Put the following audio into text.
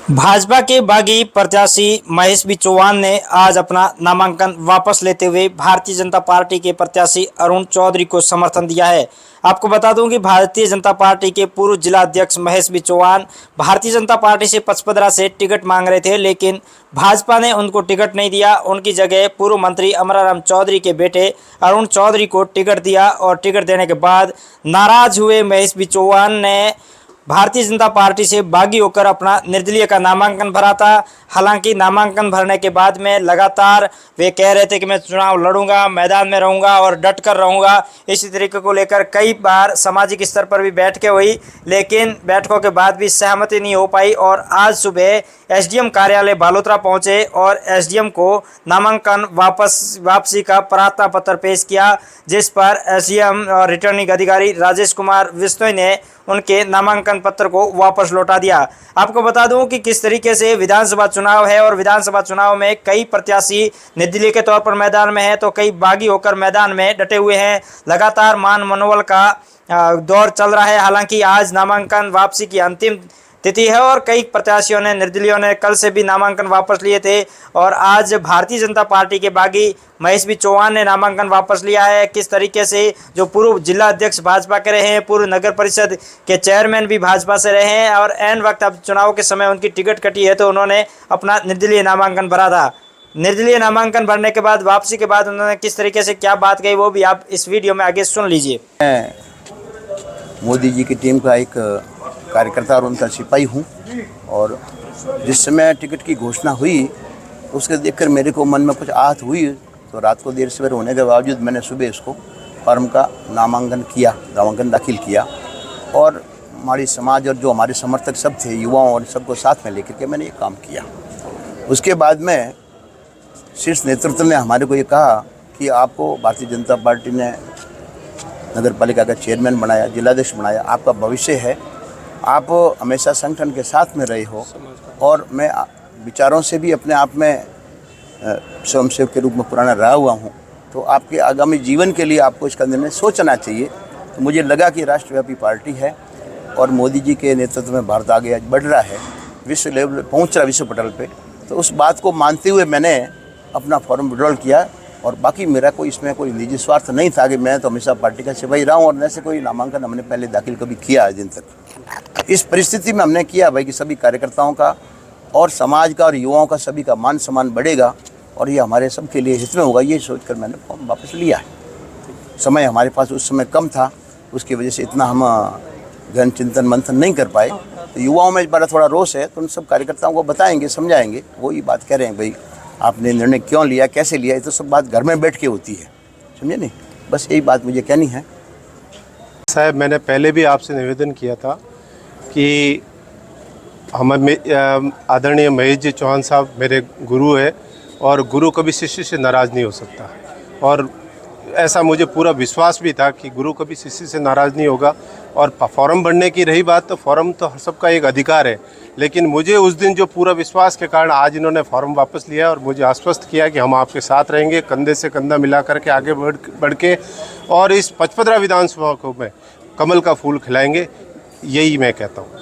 भाजपा के बागी प्रत्याशी महेश बी चौहान ने आज अपना नामांकन वापस लेते हुए भारतीय जनता पार्टी के प्रत्याशी अरुण चौधरी को समर्थन दिया है। आपको बता दूं कि भारतीय जनता पार्टी के पूर्व जिला अध्यक्ष महेश बी चौहान भारतीय जनता पार्टी से पचपदरा से टिकट मांग रहे थे, लेकिन भाजपा ने उनको टिकट नहीं दिया। उनकी जगह पूर्व मंत्री अमराराम चौधरी के बेटे अरुण चौधरी को टिकट दिया और टिकट देने के बाद नाराज हुए महेश बी चौहान ने भारतीय जनता पार्टी से बागी होकर अपना निर्दलीय का नामांकन भरा था। हालांकि नामांकन भरने के बाद में लगातार वे कह रहे थे कि मैं चुनाव लड़ूंगा, मैदान में रहूंगा और डट कर रहूंगा। इसी तरीके को लेकर कई बार सामाजिक स्तर पर भी बैठकें हुई, लेकिन बैठकों के बाद भी सहमति नहीं हो पाई और आज सुबह एसडीएम कार्यालय बालोतरा पहुंचे और एसडीएम को नामांकन वापसी का प्रार्थना पत्र पेश किया, जिस पर एसडीएम और रिटर्निंग अधिकारी राजेश कुमार बिश्नोई ने उनके नामांकन पत्र को वापस लौटा दिया। आपको बता दूं कि किस तरीके से विधानसभा चुनाव है और विधानसभा चुनाव में कई प्रत्याशी निर्दलीय के तौर पर मैदान में हैं तो कई बागी होकर मैदान में डटे हुए हैं। लगातार मान मनोबल का दौर चल रहा है। हालांकि आज नामांकन वापसी की अंतिम तिथि है और कई प्रत्याशियों ने, निर्दलीयों ने कल से भी नामांकन वापस लिए थे और आज भारतीय जनता पार्टी के बागी महेश बी चौहान ने नामांकन वापस लिया है। किस तरीके से जो पूर्व जिला अध्यक्ष भाजपा के रहे हैं, पूर्व नगर परिषद के चेयरमैन भी भाजपा से रहे हैं और एन वक्त अब चुनाव के समय उनकी टिकट कटी है तो उन्होंने अपना निर्दलीय नामांकन भरा था। निर्दलीय नामांकन भरने के बाद वापसी के बाद उन्होंने किस तरीके से क्या बात कही वो भी आप इस वीडियो में आगे सुन लीजिए। मोदी जी की टीम का एक कार्यकर्ता और उनका सिपाही हूँ और जिस समय टिकट की घोषणा हुई उसके देखकर मेरे को मन में कुछ आहत हुई तो रात को देर सवेर होने के बावजूद मैंने सुबह इसको फॉर्म का नामांकन दाखिल किया और हमारी समाज और जो हमारे समर्थक सब थे, युवाओं और सबको साथ में लेकर के मैंने ये काम किया। उसके बाद में शीर्ष नेतृत्व ने हमारे को ये कहा कि आपको भारतीय जनता पार्टी ने नगर पालिका का चेयरमैन बनाया, जिलाध्यक्ष बनाया, आपका भविष्य है, आप हमेशा संगठन के साथ में रहे हो और मैं विचारों से भी अपने आप में स्वयंसेवक के रूप में पुराना रहा हुआ हूँ, तो आपके आगामी जीवन के लिए आपको इसका निर्णय सोचना चाहिए। तो मुझे लगा कि राष्ट्रव्यापी पार्टी है और मोदी जी के नेतृत्व में भारत आगे बढ़ रहा है, विश्व लेवल पर पहुँच रहा, विश्व पटल पे, तो उस बात को मानते हुए मैंने अपना फॉर्म विड्रॉल किया और बाकी मेरा कोई इसमें कोई निजी स्वार्थ नहीं था कि मैं तो हमेशा पार्टी का सिपाही रहा हूँ और वैसे कोई नामांकन हमने पहले दाखिल कभी किया आज दिन तक। इस परिस्थिति में हमने किया भाई कि सभी कार्यकर्ताओं का और समाज का और युवाओं का सभी का मान सम्मान बढ़ेगा और ये हमारे सबके लिए हित में होगा, ये सोचकर मैंने फॉर्म वापस लिया है। समय हमारे पास उस समय कम था, उसकी वजह से इतना हम गहन चिंतन मंथन नहीं कर पाए। तो युवाओं में बड़ा थोड़ा रोष है तो उन सब कार्यकर्ताओं को बताएंगे, समझाएंगे। वो ये बात कह रहे हैं भाई आपने निर्णय क्यों लिया, कैसे लिया, ये तो सब बात घर में बैठ के होती है, समझे नहीं। बस यही बात मुझे कहनी है। साहब, मैंने पहले भी आपसे निवेदन किया था कि आदरणीय महेश जी चौहान साहब मेरे गुरु है और गुरु कभी शिष्य से नाराज़ नहीं हो सकता और ऐसा मुझे पूरा विश्वास भी था कि गुरु कभी शिष्य से नाराज़ नहीं होगा। और फॉर्म भरने की रही बात तो फॉर्म तो सबका एक अधिकार है, लेकिन मुझे उस दिन जो पूरा विश्वास के कारण आज इन्होंने फॉर्म वापस लिया और मुझे आश्वस्त किया कि हम आपके साथ रहेंगे, कंधे से कंधा मिला करके आगे बढ़ के और इस पचपदरा विधानसभा को में कमल का फूल खिलाएंगे, यही मैं कहता हूँ।